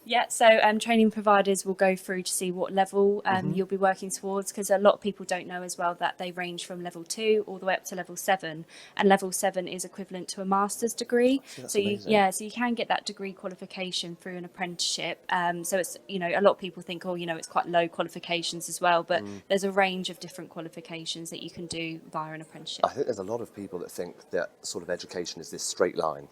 Yeah, so training providers will go through to see what level you'll be working towards, because a lot of people don't know as well that they range from level 2 all the way up to level 7, and level 7 is equivalent to a master's degree. That's So amazing. so you can get that degree qualification through an apprenticeship. So it's, a lot of people think, oh, it's quite low qualifications as well, but there's a range of different qualifications that you can do via an apprenticeship. I think there's a lot of people that think that sort of education is this straight line,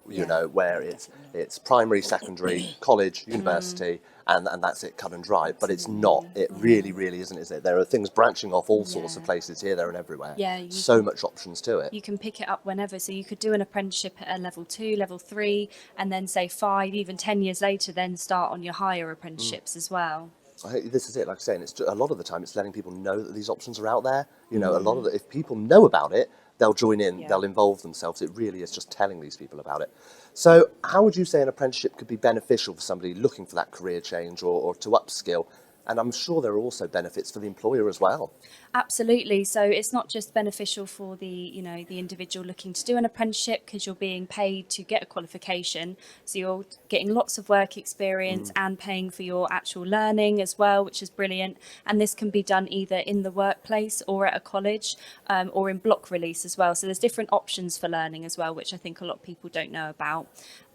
Yeah, where definitely. it's primary, secondary, college, university, and that's it, cut and dry. But it's not. It really, really isn't, is it? There are things branching off all sorts of Yeah. places here, there, and everywhere. Yeah, So much options to it. you can pick it up whenever. So you could do an apprenticeship at a level 2, level 3, and then say 5, even 10 years later, then start on your higher apprenticeships as well. I think this is it. Like I'm saying, it's a lot of the time it's letting people know that these options are out there. A lot of if people know about it, they'll join in, Yeah. they'll involve themselves. It really is just telling these people about it. So, how would you say an apprenticeship could be beneficial for somebody looking for that career change or to upskill? And I'm sure there are also benefits for the employer as well. Absolutely. So it's not just beneficial for the individual looking to do an apprenticeship, because you're being paid to get a qualification. So you're getting lots of work experience and paying for your actual learning as well, which is brilliant. And this can be done either in the workplace or at a college, or in block release as well. So there's different options for learning as well, which I think a lot of people don't know about.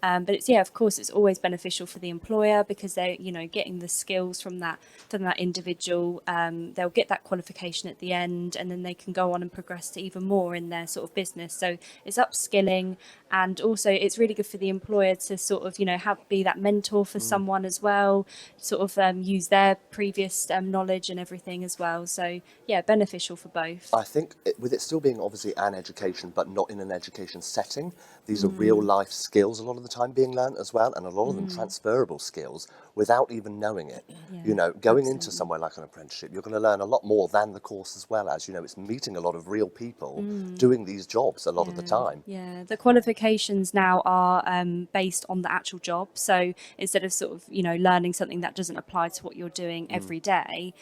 But it's, of course, it's always beneficial for the employer, because they're, getting the skills from that individual. They'll get that qualification at the end, and then they can go on and progress to even more in their sort of business. So it's upskilling, and also it's really good for the employer to sort of, be that mentor for someone as well, sort of use their previous knowledge and everything as well. So beneficial for both. I think with it still being obviously an education, but not in an education setting, these are real life skills a lot of the time being learnt as well, and a lot of them transferable skills without even knowing it. Going into somewhere like an apprenticeship, you're going to learn a lot more than the course, as well as, it's meeting a lot of real people doing these jobs a lot of the time. Yeah, the qualifications now are based on the actual job. So instead of sort of, learning something that doesn't apply to what you're doing every day,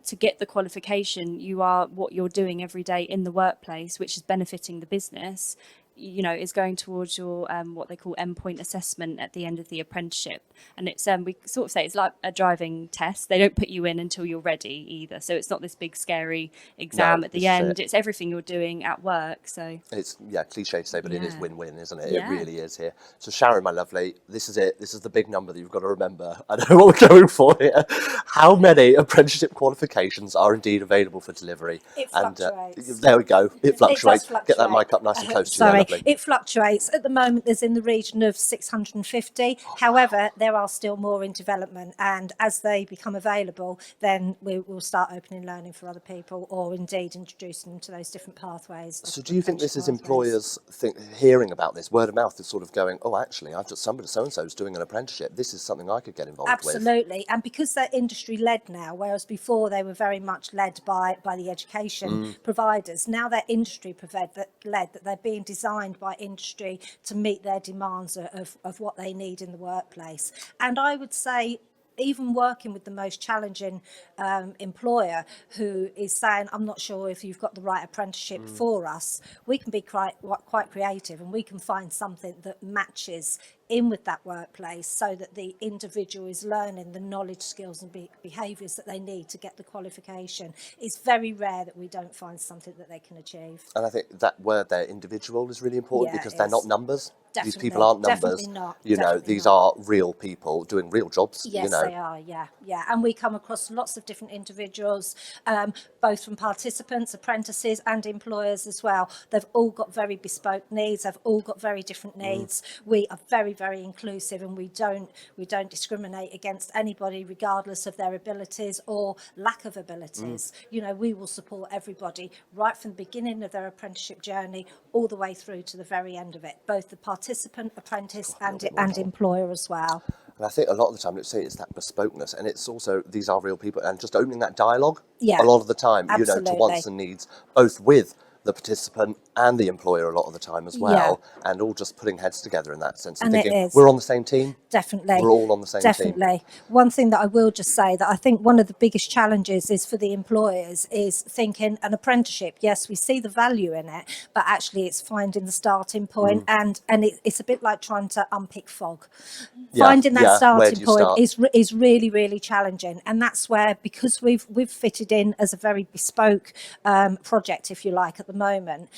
to get the qualification, you are what you're doing every day in the workplace, which is benefiting the business, is going towards your what they call endpoint assessment at the end of the apprenticeship. And it's we sort of say it's like a driving test. They don't put you in until you're ready either. So it's not this big scary exam at the end. It's everything you're doing at work. So it's cliche to say, but it is win-win, isn't it? Yeah. It really is here. So Sharon, my lovely, this is it. This is the big number that you've got to remember. I know what we're going for here. How many apprenticeship qualifications are indeed available for delivery? It fluctuates. There we go. It fluctuates. fluctuate. Get that mic up nice and close to you, Sorry, there, lovely. it fluctuates. At the moment, there's in the region of 650. However, there are still more in development, and as they become available, then we will start opening learning for other people, or indeed introducing them to those different pathways. So do you think this is apprenticeship employers hearing about this, word of mouth is sort of going, oh, actually, I've just somebody so-and-so is doing an apprenticeship. This is something I could get involved with. Absolutely. And because they're industry led now, whereas before they were very much led by the education providers, now they're industry led, that they're being designed by industry to meet their demands of what they need in the workplace. And I would say, even working with the most challenging employer who is saying, I'm not sure if you've got the right apprenticeship for us, we can be quite creative, and we can find something that matches in with that workplace, so that the individual is learning the knowledge, skills and behaviours that they need to get the qualification. It's very rare that we don't find something that they can achieve. And I think that word there, individual, is really important, Yeah, because it they're is. not numbers. These Definitely, people aren't numbers. definitely not, You know, definitely these not. are real people doing real jobs. Yes, you know. they are, yeah. And we come across lots of different individuals, both from participants, apprentices and employers as well. They've all got very bespoke needs. They've all got very different needs. We are very, very inclusive, and we don't discriminate against anybody regardless of their abilities or lack of abilities. You know, we will support everybody right from the beginning of their apprenticeship journey all the way through to the very end of it, both the participant, apprentice and employer as well. And I think a lot of the time, let's say it's that bespokeness, and it's also, these are real people, and just opening that dialogue Yeah, a lot of the time, absolutely. to wants and needs, both with the participant and the employer a lot of the time as well, and all just putting heads together in that sense and And it thinking, is. we're on the same team. Definitely. We're all on the same team. Definitely. One thing that I will just say that I think one of the biggest challenges is for the employers is thinking an apprenticeship. Yes, we see the value in it, but actually it's finding the starting point, and it's a bit like trying to unpick fog. Finding that Where starting do you point start? is really, really challenging, and that's where, because we've fitted in as a very bespoke project, if you like, at the moment,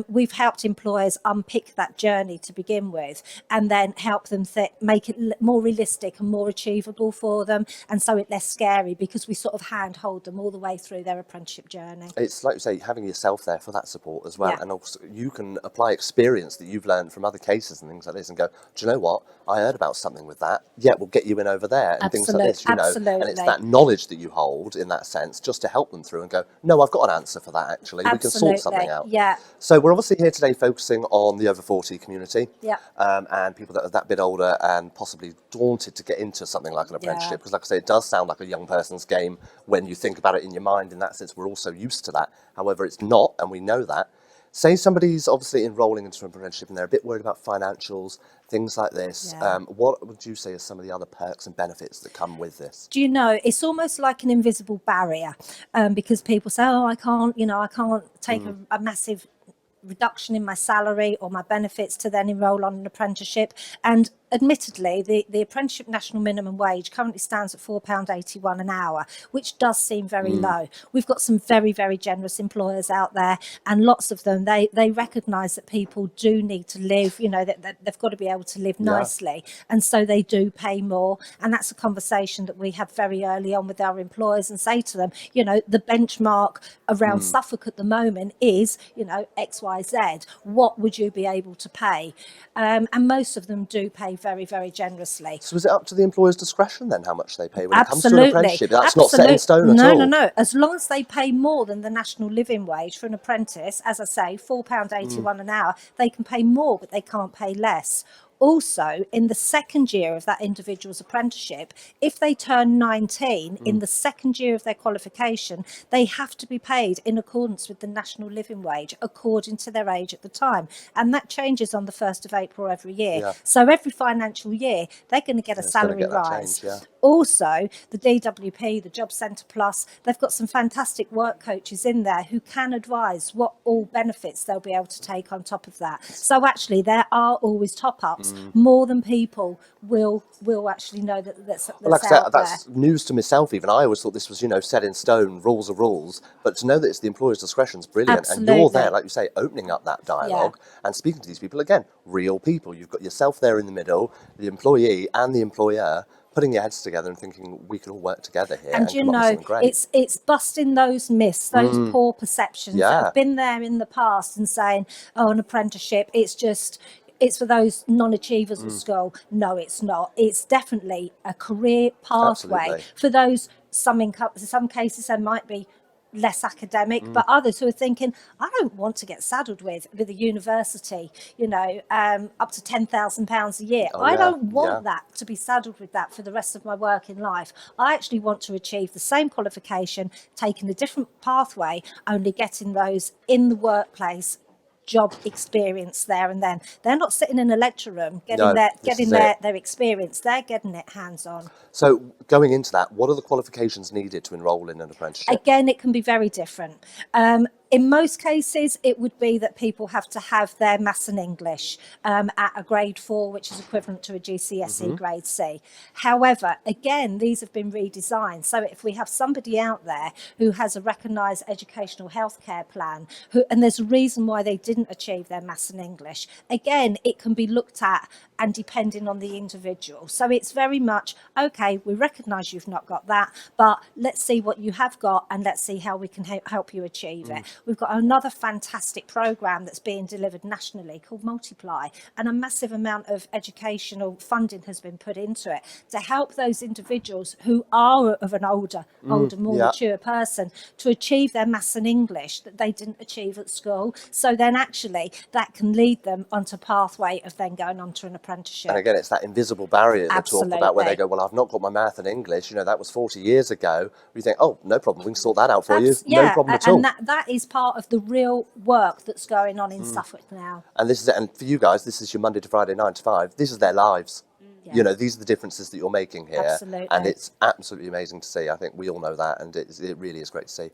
we've helped employers unpick that journey to begin with, and then help them make it more realistic and more achievable for them, and so it's less scary, because we sort of handhold them all the way through their apprenticeship journey. It's like you say, having yourself there for that support as well, Yeah. and also you can apply experience that you've learned from other cases and things like this, and go, do you know what? I heard about something with that. Yeah, we'll get you in over there, and things like this. You know, and it's that knowledge that you hold in that sense, just to help them through and go, no, I've got an answer for that. Actually, we can sort something out. Yeah. So we're obviously here today focusing on the over 40 community, Yeah. and people that are that bit older and possibly daunted to get into something like an apprenticeship. Because, like I say, it does sound like a young person's game when you think about it in your mind. In that sense, we're all so used to that. However, it's not, and we know that. Say somebody's obviously enrolling into an apprenticeship and they're a bit worried about financials, things like this. Yeah. What would you say are some of the other perks and benefits that come with this? Do you know, it's almost like an invisible barrier, because people say, oh, I can't take a massive reduction in my salary or my benefits to then enrol on an apprenticeship. And admittedly, the apprenticeship national minimum wage currently stands at £4.81 an hour, which does seem very low. We've got some very, very generous employers out there, and lots of them, they recognise that people do need to live, you know, that they've got to be able to live nicely, and so they do pay more. And that's a conversation that we have very early on with our employers, and say to them, you know, the benchmark around Suffolk at the moment is, you know, XYZ. What would you be able to pay? And most of them do pay very, very generously. So is it up to the employer's discretion then how much they pay when it comes to an apprenticeship? That's not set in stone at all? No. As long as they pay more than the national living wage for an apprentice, as I say, £4.81 an hour, they can pay more, but they can't pay less. Also, in the second year of that individual's apprenticeship, if they turn 19 in the second year of their qualification, they have to be paid in accordance with the national living wage according to their age at the time. And that changes on the 1st of April every year. Yeah. So every financial year, they're going to get a salary rise. Also, the DWP, the Job Centre Plus, they've got some fantastic work coaches in there who can advise what all benefits they'll be able to take on top of that. So actually, there are always top-ups, more than people will actually know that's Well, like I said, that's there. news to myself even. I always thought this was, you know, set in stone, rules are rules. But to know that it's the employer's discretion is brilliant. Absolutely. And you're there, like you say, opening up that dialogue and speaking to these people. Again, real people. You've got yourself there in the middle, the employee and the employer, putting your heads together and thinking we can all work together here. And you know, it's busting those myths, those poor perceptions that have been there in the past, and saying, oh, an apprenticeship, it's for those non-achievers at school. No, it's not. It's definitely a career pathway for those. In some cases, there might be less academic, but others who are thinking, I don't want to get saddled with a university, you know, up to £10,000 a year. I don't want that, to be saddled with that for the rest of my working life. I actually want to achieve the same qualification, taking a different pathway, only getting those in the workplace job experience there and then. They're not sitting in a lecture room getting their experience. They're getting it hands-on. So going into that, what are the qualifications needed to enrol in an apprenticeship? Again, it can be very different. In most cases, it would be that people have to have their maths and English at a grade 4, which is equivalent to a GCSE grade C. However, again, these have been redesigned. So if we have somebody out there who has a recognised educational healthcare plan, and there's a reason why they didn't achieve their maths and English, again, it can be looked at and depending on the individual. So it's very much, okay, we recognise you've not got that, but let's see what you have got and let's see how we can help you achieve it. We've got another fantastic programme that's being delivered nationally called Multiply, and a massive amount of educational funding has been put into it to help those individuals who are of an older, more mature person to achieve their maths and English that they didn't achieve at school. So then actually that can lead them onto a pathway of then going on to an apprenticeship. And again, it's that invisible barrier that they talk about, where they go, well, I've not got my math and English, you know, that was 40 years ago. We think, oh, no problem, we can sort that out for you. No problem at all. And that is part of the real work that's going on in Suffolk now. And this is it. And for you guys, this is your Monday to Friday 9 to 5. This is their lives. Yeah. You know, these are the differences that you're making here. Absolutely. And it's absolutely amazing to see. I think we all know that, and it really is great to see.